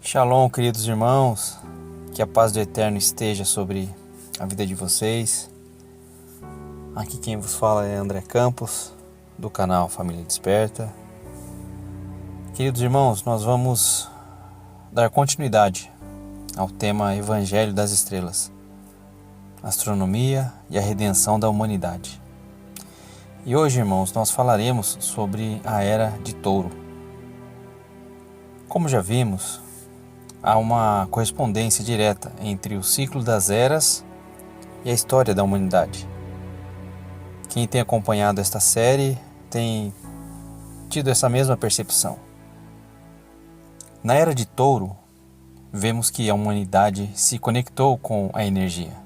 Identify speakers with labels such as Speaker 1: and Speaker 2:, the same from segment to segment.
Speaker 1: Shalom, queridos irmãos, que a paz do Eterno esteja sobre a vida de vocês. Aqui quem vos fala é André Campos, do canal Família Desperta. Queridos irmãos, nós vamos dar continuidade ao tema Evangelho das Estrelas, Astronomia e a Redenção da Humanidade. E hoje, irmãos, nós falaremos sobre a Era de Touro. Como já vimos, há uma correspondência direta entre o ciclo das eras e a história da humanidade. Quem tem acompanhado esta série tem tido essa mesma percepção. Na Era de Touro, vemos que a humanidade se conectou com a energia,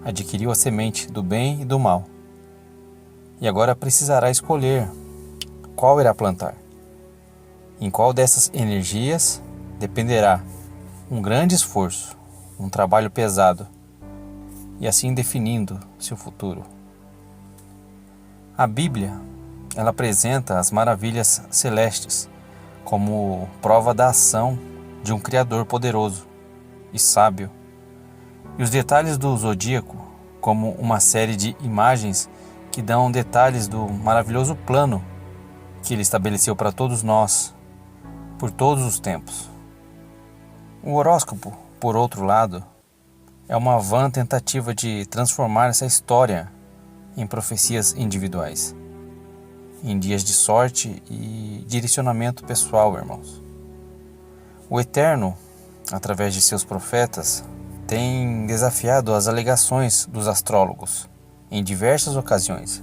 Speaker 1: adquiriu a semente do bem e do mal, e agora precisará escolher qual irá plantar. Em qual dessas energias dependerá um grande esforço, um trabalho pesado, e assim definindo seu futuro. A Bíblia, ela apresenta as maravilhas celestes como prova da ação de um Criador poderoso e sábio, e os detalhes do zodíaco como uma série de imagens que dão detalhes do maravilhoso plano que Ele estabeleceu para todos nós, por todos os tempos. O horóscopo, por outro lado, é uma vã tentativa de transformar essa história em profecias individuais, em dias de sorte e direcionamento pessoal, irmãos. O Eterno, através de seus profetas, tem desafiado as alegações dos astrólogos em diversas ocasiões.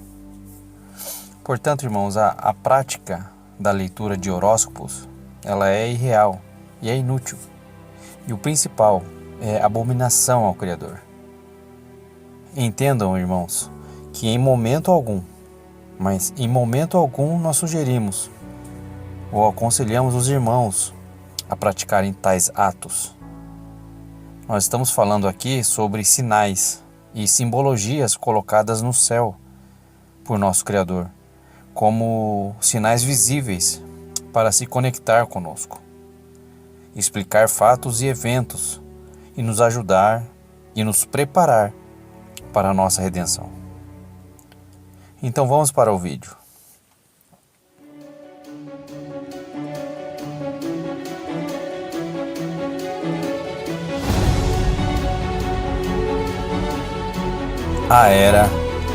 Speaker 1: Portanto, irmãos, a prática da leitura de horóscopos, ela é irreal e é inútil. E o principal é abominação ao Criador. Entendam, irmãos, que em momento algum nós sugerimos ou aconselhamos os irmãos a praticarem tais atos. Nós estamos falando aqui sobre sinais e simbologias colocadas no céu por nosso Criador, como sinais visíveis para se conectar conosco, explicar fatos e eventos e nos ajudar e nos preparar para a nossa redenção. Então vamos para o vídeo. A Era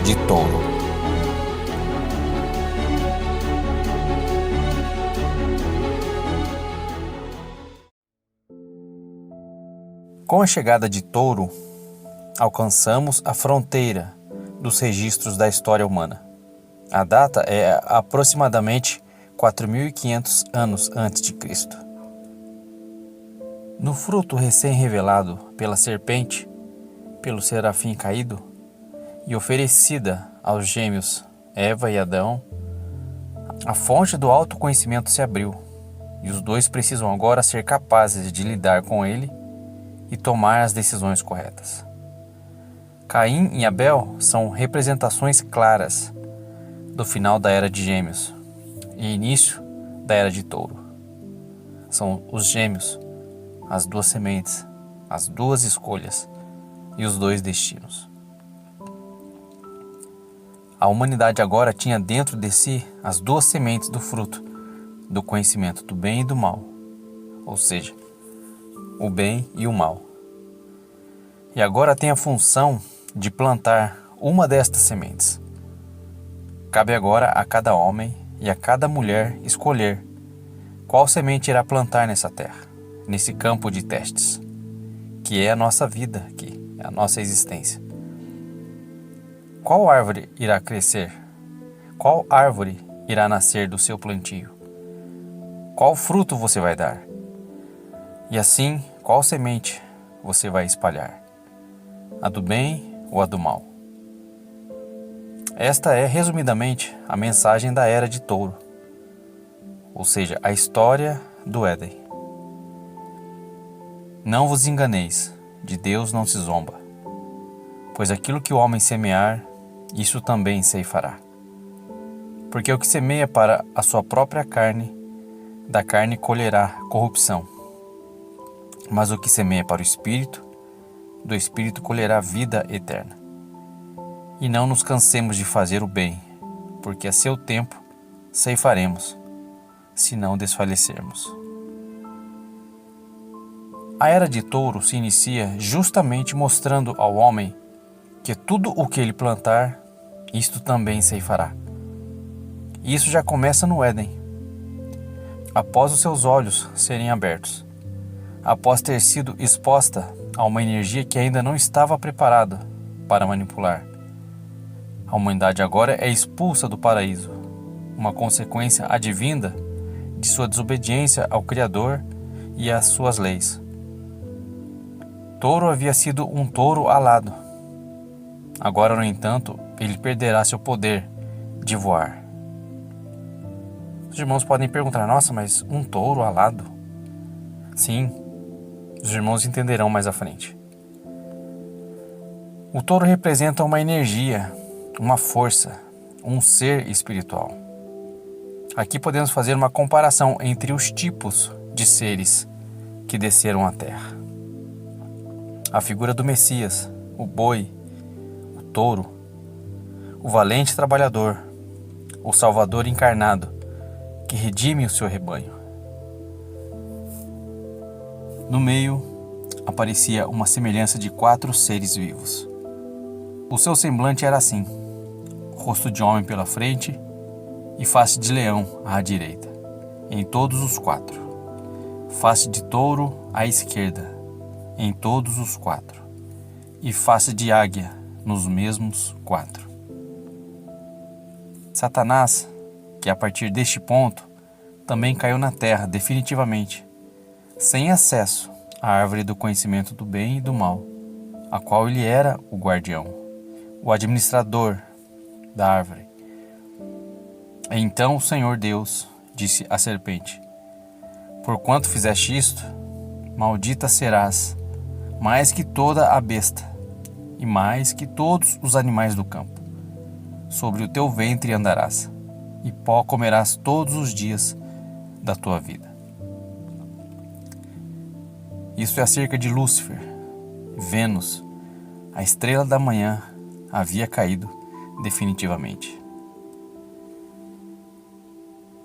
Speaker 1: de Touro. Com a chegada de Touro, alcançamos a fronteira dos registros da história humana. A data é aproximadamente 4.500 anos antes de Cristo. No fruto recém-revelado pela serpente, pelo serafim caído, e oferecida aos gêmeos Eva e Adão, a fonte do autoconhecimento se abriu, e os dois precisam agora ser capazes de lidar com ele e tomar as decisões corretas. Caim e Abel são representações claras do final da Era de Gêmeos e início da Era de Touro. São os gêmeos, as duas sementes, as duas escolhas e os dois destinos. A humanidade agora tinha dentro de si as duas sementes do fruto do conhecimento do bem e do mal, ou seja, o bem e o mal. E agora tem a função de plantar uma destas sementes. Cabe agora a cada homem e a cada mulher escolher qual semente irá plantar nessa terra, nesse campo de testes, que é a nossa vida aqui, é a nossa existência. Qual árvore irá crescer? Qual árvore irá nascer do seu plantio? Qual fruto você vai dar? E assim, qual semente você vai espalhar? A do bem ou a do mal? Esta é, resumidamente, a mensagem da Era de Touro, ou seja, a história do Éden. Não vos enganeis, de Deus não se zomba, pois aquilo que o homem semear, isso também ceifará. Porque o que semeia para a sua própria carne, da carne colherá corrupção. Mas o que semeia para o Espírito, do Espírito colherá vida eterna. E não nos cansemos de fazer o bem, porque a seu tempo ceifaremos, se não desfalecermos. A era de Touro se inicia justamente mostrando ao homem que tudo o que ele plantar, isto também ceifará. E isso já começa no Éden. Após os seus olhos serem abertos, após ter sido exposta a uma energia que ainda não estava preparada para manipular, a humanidade agora é expulsa do paraíso, uma consequência advinda de sua desobediência ao Criador e às suas leis. Touro havia sido um touro alado. Agora, no entanto, ele perderá seu poder de voar. Os irmãos podem perguntar, nossa, mas um touro alado? Sim, os irmãos entenderão mais à frente. O touro representa uma energia, uma força, um ser espiritual. Aqui podemos fazer uma comparação entre os tipos de seres que desceram à terra. A figura do Messias, o boi, o touro, o valente trabalhador, o Salvador encarnado, que redime o seu rebanho. No meio, aparecia uma semelhança de 4 seres vivos. O seu semblante era assim: rosto de homem pela frente e face de leão à direita, em todos os 4. Face de touro à esquerda, em todos os 4. E face de águia, nos mesmos 4. Satanás, que a partir deste ponto, também caiu na terra definitivamente, sem acesso à árvore do conhecimento do bem e do mal, a qual ele era o guardião, o administrador da árvore. Então o Senhor Deus disse à serpente: porquanto fizeste isto, maldita serás, mais que toda a besta, e mais que todos os animais do campo. Sobre o teu ventre andarás, e pó comerás todos os dias da tua vida. Isso é acerca de Lúcifer. Vênus, a estrela da manhã, havia caído definitivamente.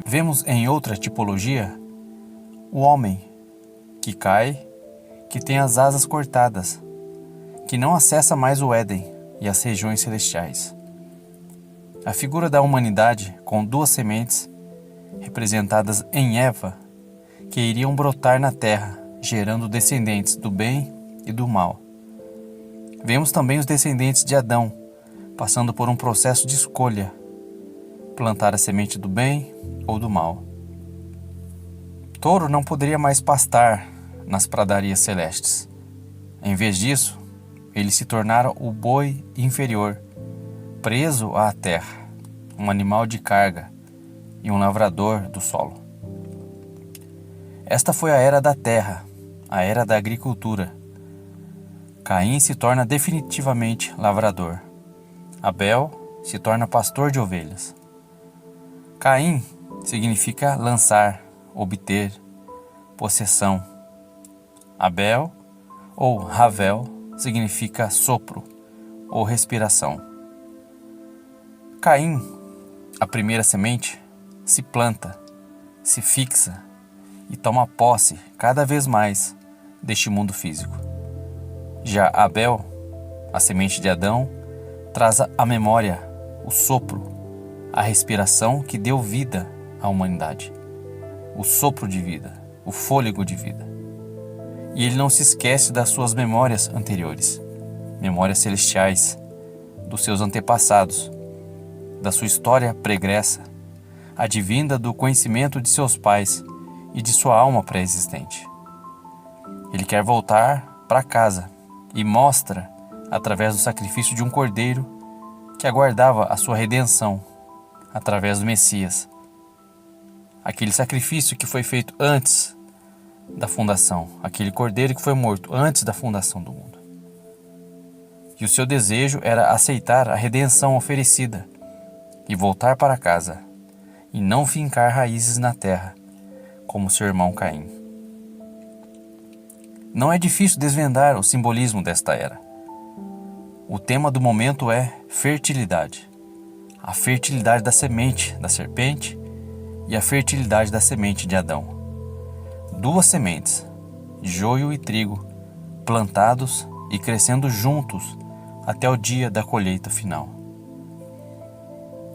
Speaker 1: Vemos em outra tipologia o homem que cai, que tem as asas cortadas, que não acessa mais o Éden e as regiões celestiais. A figura da humanidade com 2 sementes, representadas em Eva, que iriam brotar na terra, gerando descendentes do bem e do mal. Vemos também os descendentes de Adão, passando por um processo de escolha, plantar a semente do bem ou do mal. Touro não poderia mais pastar nas pradarias celestes. Em vez disso, ele se tornara o boi inferior, preso à terra, um animal de carga e um lavrador do solo. Esta foi a era da terra, a era da agricultura. Caim se torna definitivamente lavrador. Abel se torna pastor de ovelhas. Caim significa lançar, obter, possessão. Abel, ou Ravel, significa sopro ou respiração. Caim, a primeira semente, se planta, se fixa e toma posse cada vez mais deste mundo físico. Já Abel, a semente de Adão, traz a memória, o sopro, a respiração que deu vida à humanidade, o sopro de vida, o fôlego de vida. E ele não se esquece das suas memórias anteriores, memórias celestiais, dos seus antepassados, da sua história pregressa, advinda do conhecimento de seus pais e de sua alma pré-existente. Ele quer voltar para casa e mostra, através do sacrifício de um cordeiro, que aguardava a sua redenção através do Messias. Aquele sacrifício que foi feito antes da fundação, aquele cordeiro que foi morto antes da fundação do mundo. E o seu desejo era aceitar a redenção oferecida e voltar para casa, e não fincar raízes na terra, como seu irmão Caim. Não é difícil desvendar o simbolismo desta era. O tema do momento é fertilidade. A fertilidade da semente da serpente e a fertilidade da semente de Adão. Duas sementes, joio e trigo, plantados e crescendo juntos até o dia da colheita final.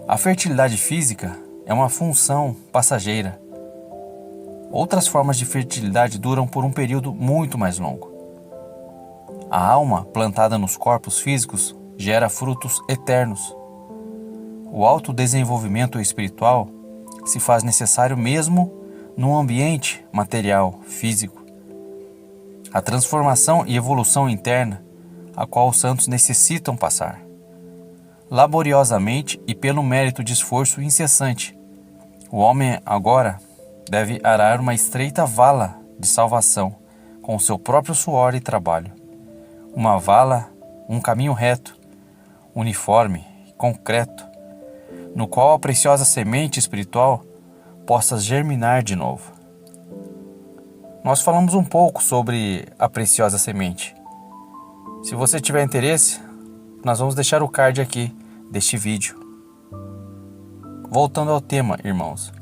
Speaker 1: A fertilidade física é uma função passageira. Outras formas de fertilidade duram por um período muito mais longo. A alma plantada nos corpos físicos gera frutos eternos. O autodesenvolvimento espiritual se faz necessário mesmo num ambiente material, físico. A transformação e evolução interna a qual os santos necessitam passar, laboriosamente e pelo mérito de esforço incessante. O homem agora deve arar uma estreita vala de salvação com o seu próprio suor e trabalho. Uma vala, um caminho reto, uniforme, concreto, no qual a preciosa semente espiritual possa germinar de novo. Nós falamos um pouco sobre a preciosa semente. Se você tiver interesse, nós vamos deixar o card aqui deste vídeo. Voltando ao tema, irmãos.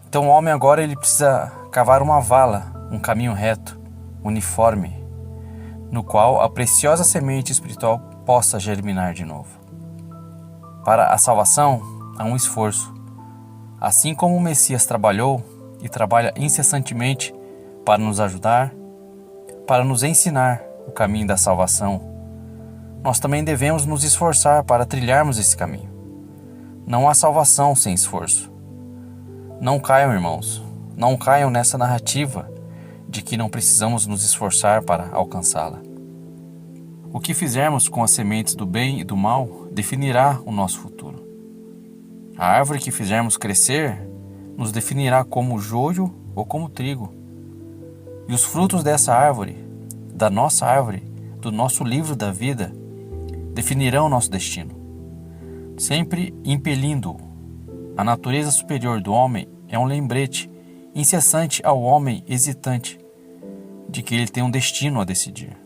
Speaker 1: Então o homem agora ele precisa cavar uma vala, um caminho reto, uniforme, no qual a preciosa semente espiritual possa germinar de novo. Para a salvação, há um esforço. Assim como o Messias trabalhou e trabalha incessantemente para nos ajudar, para nos ensinar o caminho da salvação, nós também devemos nos esforçar para trilharmos esse caminho. Não há salvação sem esforço. Não caiam, irmãos, não caiam nessa narrativa de que não precisamos nos esforçar para alcançá-la. O que fizermos com as sementes do bem e do mal definirá o nosso futuro. A árvore que fizermos crescer nos definirá como joio ou como trigo. E os frutos dessa árvore, da nossa árvore, do nosso livro da vida, definirão o nosso destino. Sempre impelindo-o. A natureza superior do homem é um lembrete incessante ao homem hesitante de que ele tem um destino a decidir.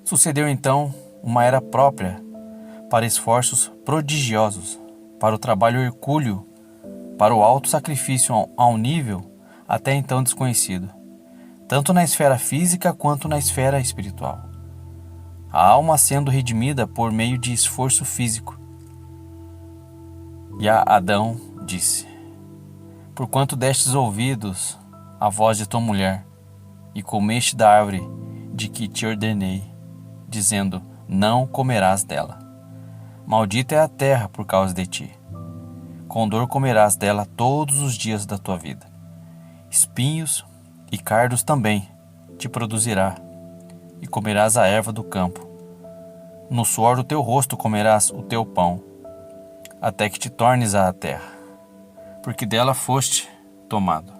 Speaker 1: Sucedeu então uma era própria para esforços prodigiosos, para o trabalho hercúleo, para o alto sacrifício a um nível até então desconhecido, tanto na esfera física quanto na esfera espiritual. A alma sendo redimida por meio de esforço físico. E a Adão disse: porquanto destes ouvidos à voz de tua mulher, e comeste da árvore de que te ordenei, dizendo, não comerás dela. Maldita é a terra por causa de ti. Com dor comerás dela todos os dias da tua vida. Espinhos e cardos também te produzirá, e comerás a erva do campo. No suor do teu rosto comerás o teu pão, até que te tornes à terra, porque dela foste tomado,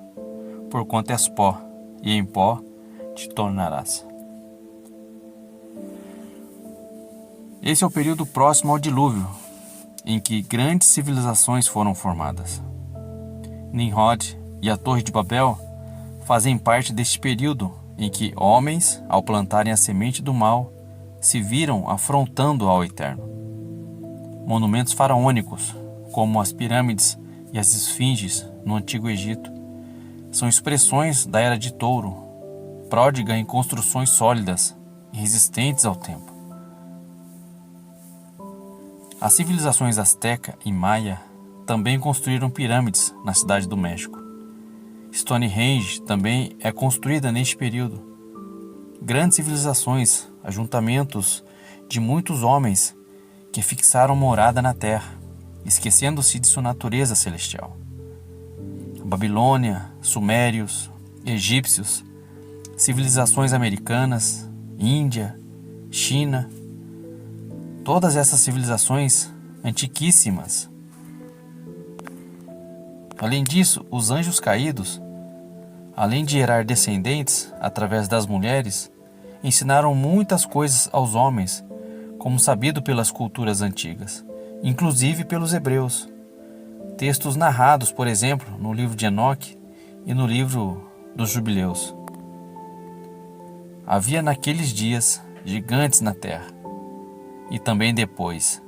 Speaker 1: porquanto és pó, e em pó te tornarás. Esse é o período próximo ao dilúvio, em que grandes civilizações foram formadas. Nimrod e a Torre de Babel fazem parte deste período em que homens, ao plantarem a semente do mal, se viram afrontando ao Eterno. Monumentos faraônicos, como as pirâmides e as esfinges no Antigo Egito, são expressões da Era de Touro, pródiga em construções sólidas e resistentes ao tempo. As civilizações Azteca e Maia também construíram pirâmides na cidade do México. Stonehenge também é construída neste período. Grandes civilizações, ajuntamentos de muitos homens que fixaram morada na terra, esquecendo-se de sua natureza celestial. Babilônia, Sumérios, Egípcios, civilizações americanas, Índia, China, todas essas civilizações antiquíssimas. Além disso, os anjos caídos, além de gerar descendentes através das mulheres, ensinaram muitas coisas aos homens, como sabido pelas culturas antigas, inclusive pelos hebreus. Textos narrados, por exemplo, no livro de Enoque e no livro dos Jubileus. Havia naqueles dias gigantes na terra, e também depois,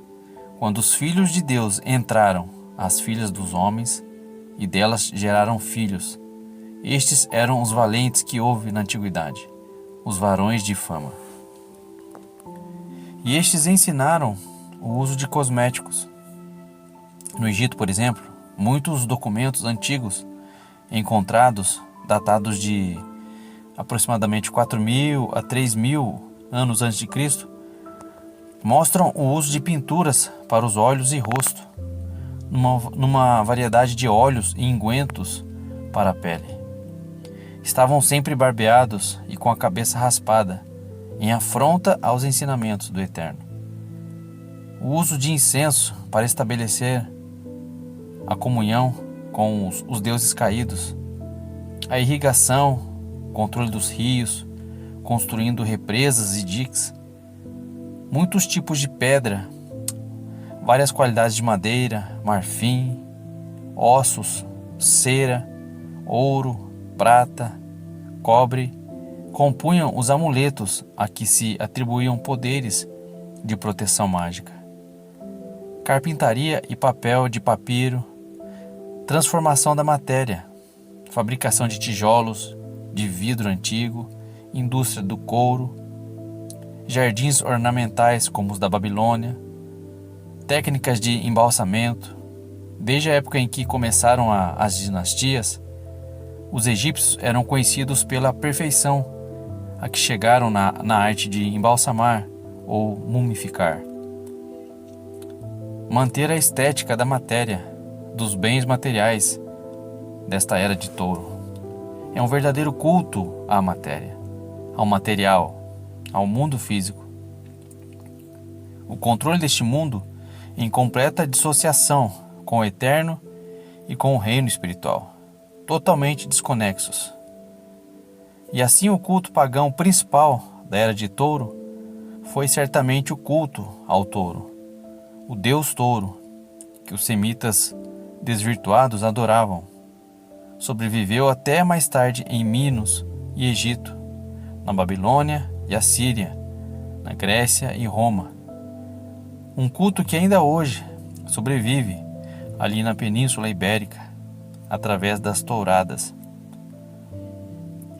Speaker 1: quando os filhos de Deus entraram as filhas dos homens, e delas geraram filhos. Estes eram os valentes que houve na antiguidade, os varões de fama. E estes ensinaram o uso de cosméticos. No Egito, por exemplo, muitos documentos antigos encontrados, datados de aproximadamente 4.000 a 3.000 anos antes de Cristo, mostram o uso de pinturas para os olhos e rosto, numa variedade de óleos e ungüentos para a pele. Estavam sempre barbeados e com a cabeça raspada, em afronta aos ensinamentos do Eterno. O uso de incenso para estabelecer a comunhão com os deuses caídos, a irrigação, controle dos rios, construindo represas e diques, muitos tipos de pedra, várias qualidades de madeira, marfim, ossos, cera, ouro, prata, cobre, compunham os amuletos a que se atribuíam poderes de proteção mágica. Carpintaria e papel de papiro, transformação da matéria, fabricação de tijolos, de vidro antigo, indústria do couro, jardins ornamentais como os da Babilônia, técnicas de embalsamento. Desde a época em que começaram as dinastias, os egípcios eram conhecidos pela perfeição a que chegaram na arte de embalsamar ou mumificar. Manter a estética da matéria, dos bens materiais desta era de touro. É um verdadeiro culto à matéria, ao material, ao mundo físico. O controle deste mundo em completa dissociação com o eterno e com o reino espiritual, totalmente desconexos. E assim o culto pagão principal da era de touro foi certamente o culto ao touro, o deus touro, que os semitas desvirtuados adoravam. Sobreviveu até mais tarde em Minos e Egito, na Babilônia e Assíria, na Grécia e Roma. Um culto que ainda hoje sobrevive ali na Península Ibérica, através das touradas.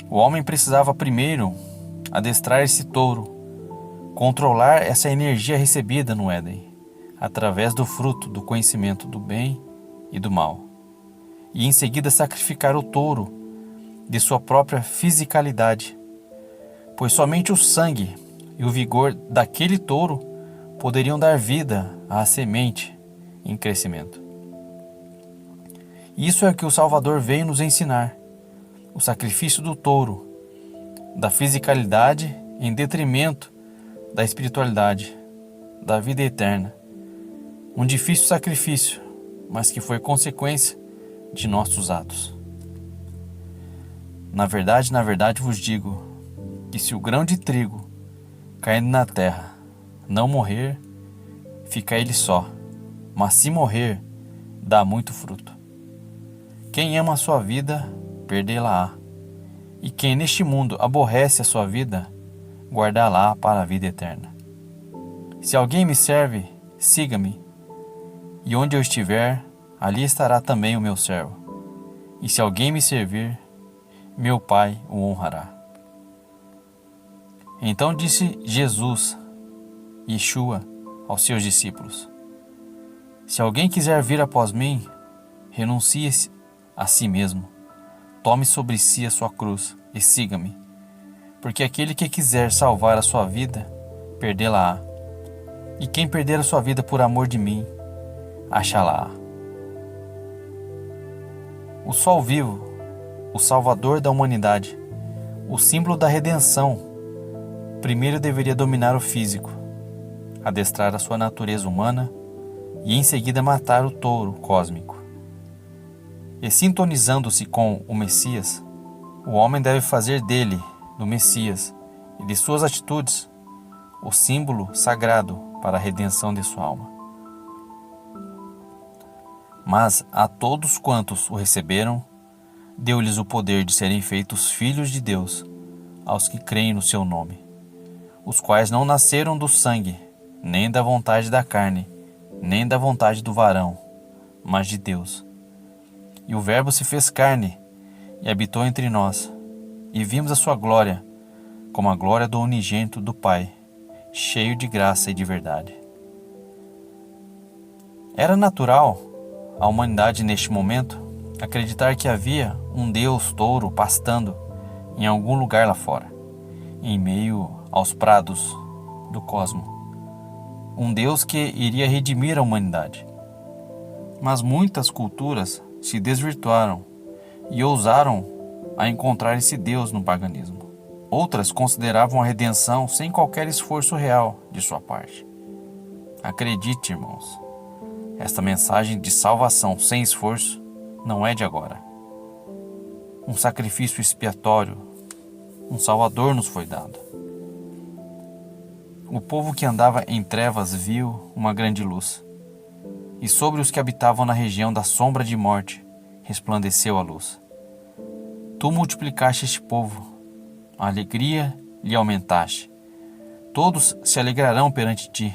Speaker 1: O homem precisava primeiro adestrar esse touro, controlar essa energia recebida no Éden, através do fruto do conhecimento do bem e do mal, e em seguida sacrificar o touro de sua própria fisicalidade, pois somente o sangue e o vigor daquele touro poderiam dar vida à semente em crescimento. Isso é o que o Salvador veio nos ensinar: o sacrifício do touro, da fisicalidade em detrimento da espiritualidade, da vida eterna. Um difícil sacrifício, mas que foi consequência de nossos atos. Na verdade vos digo que se o grão de trigo caindo na terra não morrer, fica ele só, mas se morrer, dá muito fruto. Quem ama a sua vida, perdê-la-á, e quem neste mundo aborrece a sua vida, guardá-la para a vida eterna. Se alguém me serve, siga-me, e onde eu estiver, ali estará também o meu servo. E se alguém me servir, meu Pai o honrará. Então disse Jesus, Yeshua, aos seus discípulos: Se alguém quiser vir após mim, renuncie-se a si mesmo, tome sobre si a sua cruz e siga-me. Porque aquele que quiser salvar a sua vida, perdê-la-á. E quem perder a sua vida por amor de mim, achá-la-á. O sol vivo, o Salvador da humanidade, o símbolo da redenção, primeiro deveria dominar o físico, adestrar a sua natureza humana e em seguida matar o touro cósmico. E sintonizando-se com o Messias, o homem deve fazer dele, do Messias e de suas atitudes, o símbolo sagrado para a redenção de sua alma. Mas a todos quantos o receberam, deu-lhes o poder de serem feitos filhos de Deus, aos que creem no seu nome, os quais não nasceram do sangue, nem da vontade da carne, nem da vontade do varão, mas de Deus. E o Verbo se fez carne e habitou entre nós, e vimos a sua glória, como a glória do unigênito do Pai, cheio de graça e de verdade. Era natural à humanidade neste momento acreditar que havia um Deus touro pastando em algum lugar lá fora, em meio aos prados do cosmo. Um Deus que iria redimir a humanidade. Mas muitas culturas se desvirtuaram e ousaram a encontrar esse Deus no paganismo. Outras consideravam a redenção sem qualquer esforço real de sua parte. Acredite, irmãos, esta mensagem de salvação sem esforço não é de agora. Um sacrifício expiatório, um Salvador nos foi dado. O povo que andava em trevas viu uma grande luz, e sobre os que habitavam na região da sombra de morte resplandeceu a luz. Tu multiplicaste este povo, a alegria lhe aumentaste. Todos se alegrarão perante ti,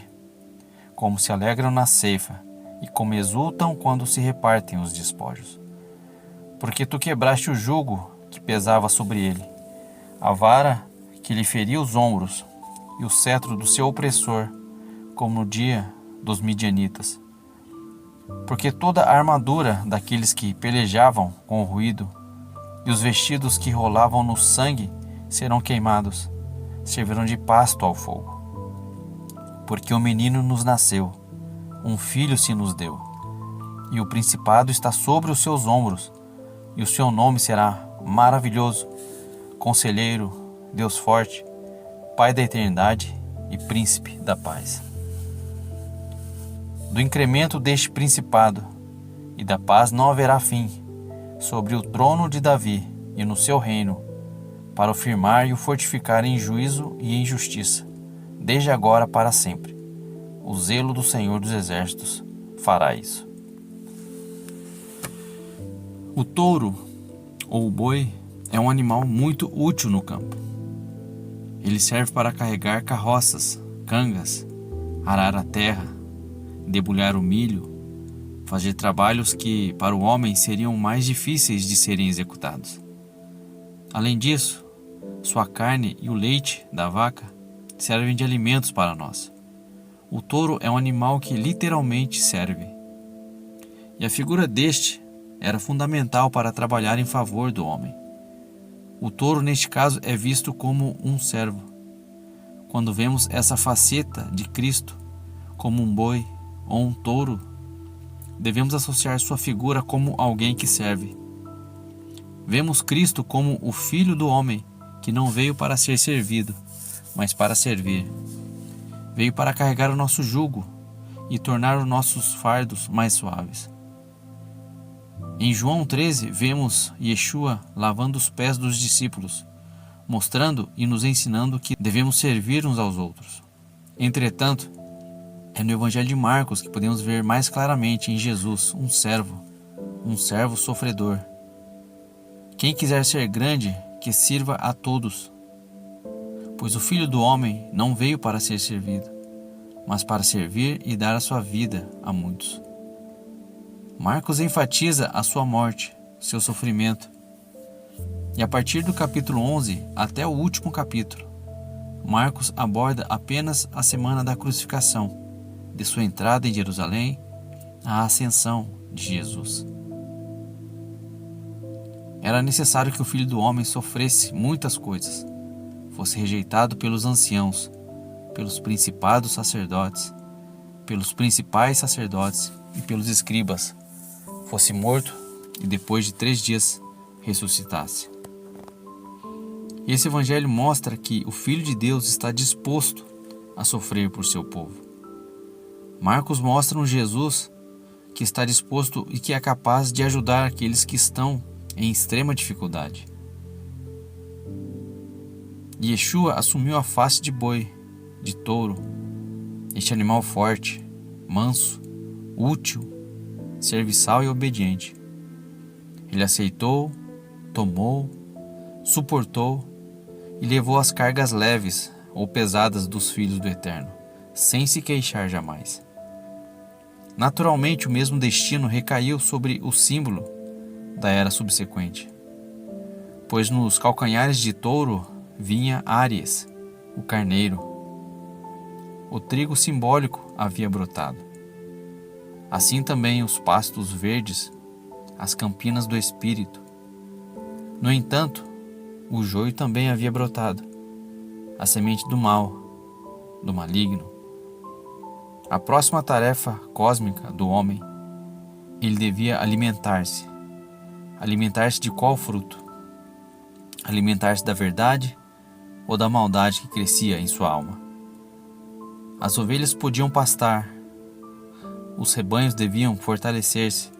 Speaker 1: como se alegram na ceifa, e como exultam quando se repartem os despojos. Porque tu quebraste o jugo que pesava sobre ele, a vara que lhe feria os ombros, e o cetro do seu opressor, como no dia dos midianitas. Porque toda a armadura daqueles que pelejavam com o ruído, e os vestidos que rolavam no sangue serão queimados, servirão de pasto ao fogo. Porque um menino nos nasceu, um filho se nos deu, e o principado está sobre os seus ombros, e o seu nome será Maravilhoso, Conselheiro, Deus Forte, Pai da Eternidade e Príncipe da Paz. Do incremento deste principado e da paz não haverá fim, sobre o trono de Davi e no seu reino, para o firmar e o fortificar em juízo e em justiça, desde agora para sempre. O zelo do Senhor dos Exércitos fará isso. O touro, ou o boi, é um animal muito útil no campo. Ele serve para carregar carroças, cangas, arar a terra, debulhar o milho, fazer trabalhos que para o homem seriam mais difíceis de serem executados. Além disso, sua carne e o leite da vaca servem de alimentos para nós. O touro é um animal que literalmente serve. E a figura deste era fundamental para trabalhar em favor do homem. O touro, neste caso, é visto como um servo. Quando vemos essa faceta de Cristo como um boi ou um touro, devemos associar sua figura como alguém que serve. Vemos Cristo como o Filho do homem, que não veio para ser servido, mas para servir. Veio para carregar o nosso jugo e tornar os nossos fardos mais suaves. Em João 13, vemos Yeshua lavando os pés dos discípulos, mostrando e nos ensinando que devemos servir uns aos outros. Entretanto, é no Evangelho de Marcos que podemos ver mais claramente em Jesus um servo sofredor. Quem quiser ser grande, que sirva a todos. Pois o Filho do Homem não veio para ser servido, mas para servir e dar a sua vida a muitos. Marcos enfatiza a sua morte, seu sofrimento. E a partir do capítulo 11 até o último capítulo, Marcos aborda apenas a semana da crucificação, de sua entrada em Jerusalém à ascensão de Jesus. Era necessário que o Filho do Homem sofresse muitas coisas, fosse rejeitado pelos anciãos, pelos principados sacerdotes, pelos principais sacerdotes e pelos escribas, fosse morto e depois de 3 dias ressuscitasse. Esse evangelho mostra que o Filho de Deus está disposto a sofrer por seu povo. Marcos mostra um Jesus que está disposto e que é capaz de ajudar aqueles que estão em extrema dificuldade. Yeshua assumiu a face de boi, de touro, este animal forte, manso, útil, serviçal e obediente. Ele aceitou, tomou, suportou e levou as cargas leves ou pesadas dos filhos do Eterno, sem se queixar jamais. Naturalmente, o mesmo destino recaiu sobre o símbolo da era subsequente, pois nos calcanhares de touro vinha Áries, o carneiro. O trigo simbólico havia brotado. Assim também os pastos verdes, as campinas do Espírito. No entanto, o joio também havia brotado, a semente do mal, do maligno. A próxima tarefa cósmica do homem, ele devia alimentar-se. Alimentar-se de qual fruto? Alimentar-se da verdade ou da maldade que crescia em sua alma? As ovelhas podiam pastar, os rebanhos deviam fortalecer-se,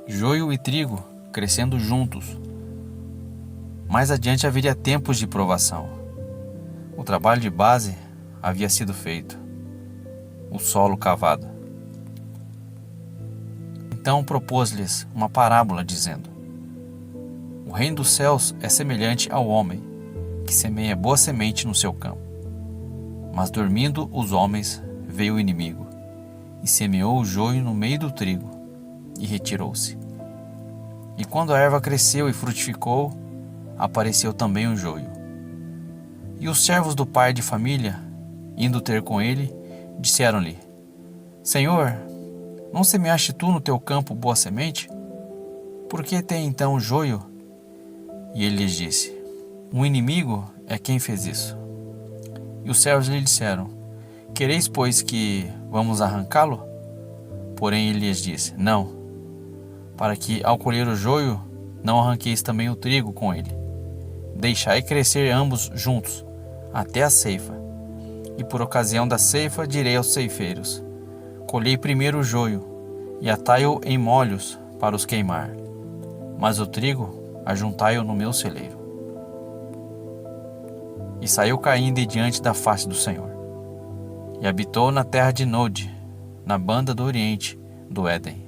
Speaker 1: joio e trigo crescendo juntos. Mais adiante haveria tempos de provação. O trabalho de base havia sido feito, o solo cavado. Então propôs-lhes uma parábola, dizendo: O reino dos céus é semelhante ao homem que semeia boa semente no seu campo. Mas dormindo os homens, veio o inimigo, e semeou o joio no meio do trigo, e retirou-se. E quando a erva cresceu e frutificou, apareceu também o joio. E os servos do pai de família, indo ter com ele, disseram-lhe: Senhor, não semeaste tu no teu campo boa semente? Por que tem então o joio? E ele lhes disse: Um inimigo é quem fez isso. E os servos lhe disseram: Quereis, pois, que vamos arrancá-lo? Porém ele lhes disse: Não, para que ao colher o joio, não arranqueis também o trigo com ele. Deixai crescer ambos juntos, até a ceifa. E por ocasião da ceifa direi aos ceifeiros: Colhei primeiro o joio, e atai-o em molhos para os queimar. Mas o trigo, ajuntai-o no meu celeiro. E saiu Caim de diante da face do Senhor, e habitou na terra de Nod, na banda do oriente do Éden.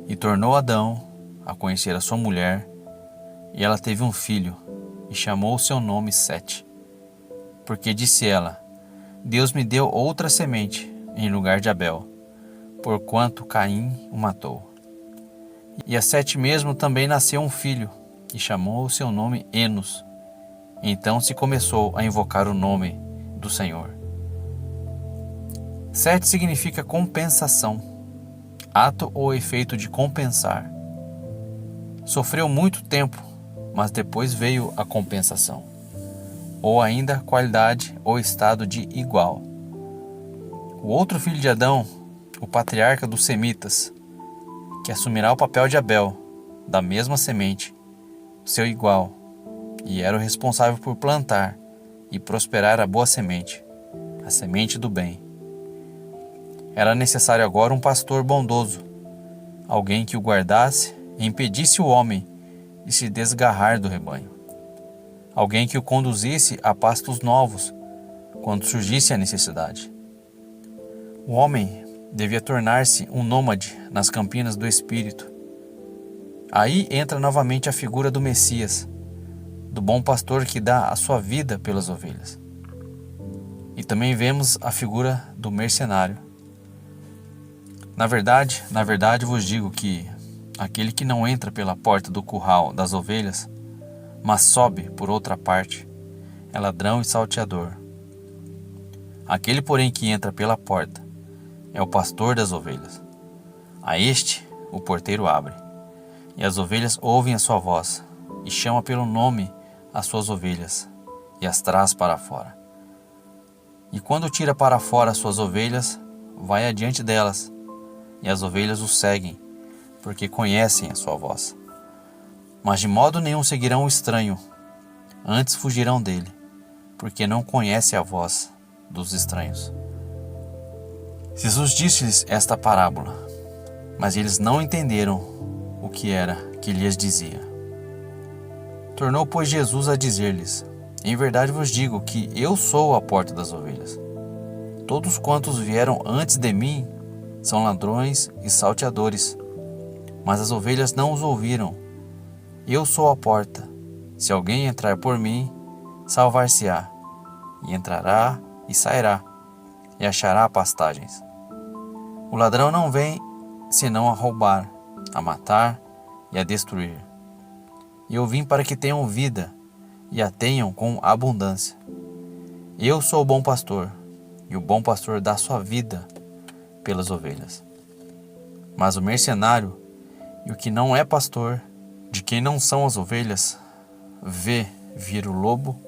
Speaker 1: E tornou Adão a conhecer a sua mulher, e ela teve um filho, e chamou o seu nome Sete. Porque disse ela: Deus me deu outra semente em lugar de Abel, porquanto Caim o matou. E a Sete mesmo também nasceu um filho, e chamou o seu nome Enos. Então se começou a invocar o nome do Senhor. Sete significa compensação, ato ou efeito de compensar. Sofreu muito tempo, mas depois veio a compensação, ou ainda qualidade ou estado de igual. O outro filho de Adão, o patriarca dos semitas, que assumirá o papel de Abel, da mesma semente, seu igual, e era o responsável por plantar e prosperar a boa semente, a semente do bem. Era necessário agora um pastor bondoso, alguém que o guardasse e impedisse o homem de se desgarrar do rebanho, alguém que o conduzisse a pastos novos quando surgisse a necessidade. O homem devia tornar-se um nômade nas campinas do Espírito. Aí entra novamente a figura do Messias, do bom pastor que dá a sua vida pelas ovelhas. E também vemos a figura do mercenário. Na verdade vos digo que aquele que não entra pela porta do curral das ovelhas, mas sobe por outra parte, é ladrão e salteador. Aquele, porém, que entra pela porta é o pastor das ovelhas. A este o porteiro abre, e as ovelhas ouvem a sua voz, e chama pelo nome as suas ovelhas, e as traz para fora. E quando tira para fora as suas ovelhas, vai adiante delas, e as ovelhas o seguem, porque conhecem a sua voz. Mas de modo nenhum seguirão o estranho, antes fugirão dele, porque não conhece a voz dos estranhos. Jesus disse-lhes esta parábola, mas eles não entenderam o que era que lhes dizia. Tornou, pois, Jesus a dizer-lhes: Em verdade vos digo que eu sou a porta das ovelhas. Todos quantos vieram antes de mim são ladrões e salteadores, mas as ovelhas não os ouviram. Eu sou a porta. Se alguém entrar por mim, salvar-se-á, e entrará e sairá, e achará pastagens. O ladrão não vem senão a roubar, a matar e a destruir. E eu vim para que tenham vida, e a tenham com abundância. Eu sou o bom pastor, e o bom pastor dá sua vida pelas ovelhas. Mas o mercenário e o que não é pastor, de quem não são as ovelhas, vê vir o lobo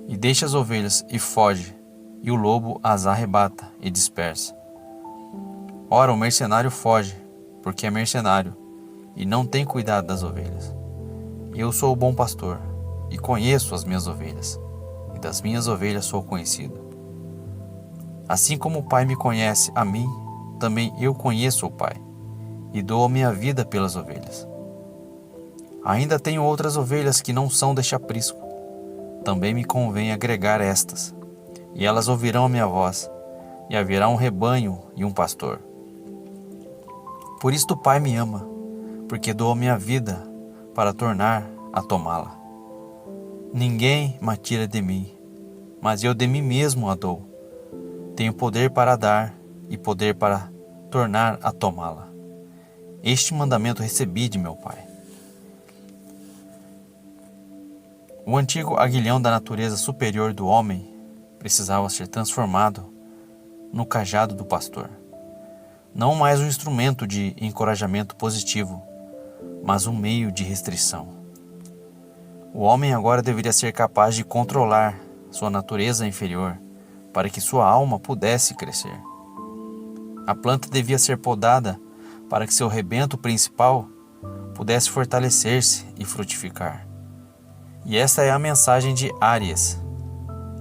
Speaker 1: e deixa as ovelhas e foge, e o lobo as arrebata e dispersa. Ora, o mercenário foge, porque é mercenário, e não tem cuidado das ovelhas. Eu sou o bom pastor, e conheço as minhas ovelhas, e das minhas ovelhas sou conhecido. Assim como o Pai me conhece a mim, também eu conheço o Pai, e dou a minha vida pelas ovelhas. Ainda tenho outras ovelhas que não são deste aprisco. Também me convém agregar estas, e elas ouvirão a minha voz, e haverá um rebanho e um pastor. Por isto o Pai me ama, porque dou a minha vida para tornar a tomá-la. Ninguém me tira de mim, mas eu de mim mesmo a dou. Tenho poder para dar e poder para tornar a tomá-la. Este mandamento recebi de meu Pai. O antigo aguilhão da natureza superior do homem precisava ser transformado no cajado do pastor. Não mais um instrumento de encorajamento positivo, mas um meio de restrição. O homem agora deveria ser capaz de controlar sua natureza inferior para que sua alma pudesse crescer. A planta devia ser podada para que seu rebento principal pudesse fortalecer-se e frutificar. E esta é a mensagem de Áries,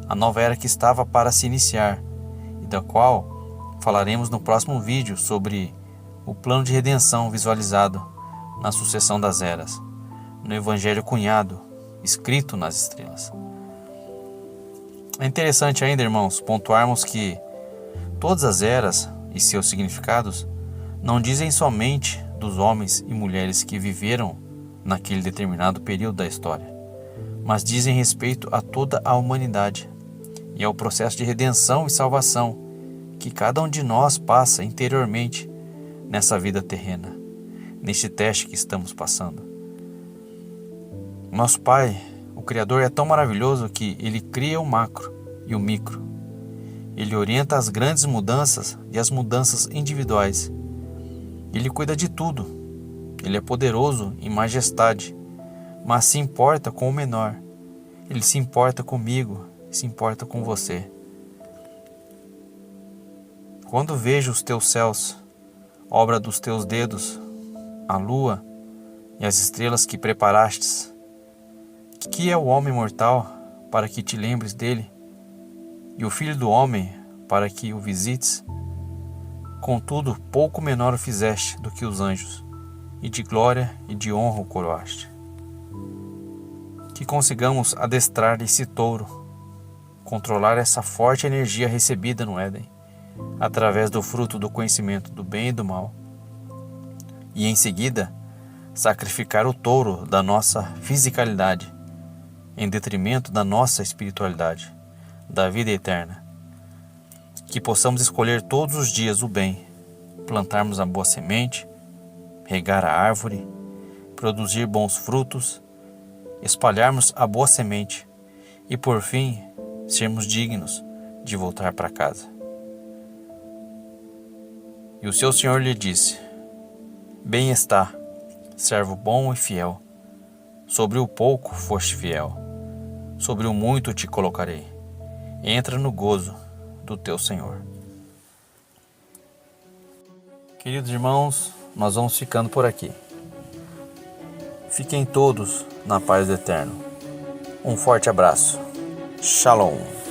Speaker 1: a nova era que estava para se iniciar, e da qual falaremos no próximo vídeo sobre o plano de redenção visualizado na sucessão das eras, no Evangelho cunhado, escrito nas estrelas. É interessante ainda, irmãos, pontuarmos que todas as eras e seus significados não dizem somente dos homens e mulheres que viveram naquele determinado período da história, mas dizem respeito a toda a humanidade e ao processo de redenção e salvação que cada um de nós passa interiormente nessa vida terrena, neste teste que estamos passando. Nosso Pai, o Criador, é tão maravilhoso que Ele cria o macro e o micro. Ele orienta as grandes mudanças e as mudanças individuais. Ele cuida de tudo. Ele é poderoso em majestade, mas se importa com o menor. Ele se importa comigo, se importa com você. Quando vejo os teus céus, obra dos teus dedos, a lua e as estrelas que preparastes, que é o homem mortal para que te lembres dele, e o filho do homem para que o visites? Contudo, pouco menor o fizeste do que os anjos, e de glória e de honra o coroaste. Que consigamos adestrar esse touro, controlar essa forte energia recebida no Éden, através do fruto do conhecimento do bem e do mal, e em seguida sacrificar o touro da nossa fisicalidade, em detrimento da nossa espiritualidade, da vida eterna. Que possamos escolher todos os dias o bem, plantarmos a boa semente, regar a árvore, produzir bons frutos, espalharmos a boa semente e, por fim, sermos dignos de voltar para casa. E o seu Senhor lhe disse: Bem está, servo bom e fiel. Sobre o pouco foste fiel, sobre o muito te colocarei. Entra no gozo do teu Senhor. Queridos irmãos, nós vamos ficando por aqui. Fiquem todos na paz do Eterno. Um forte abraço. Shalom.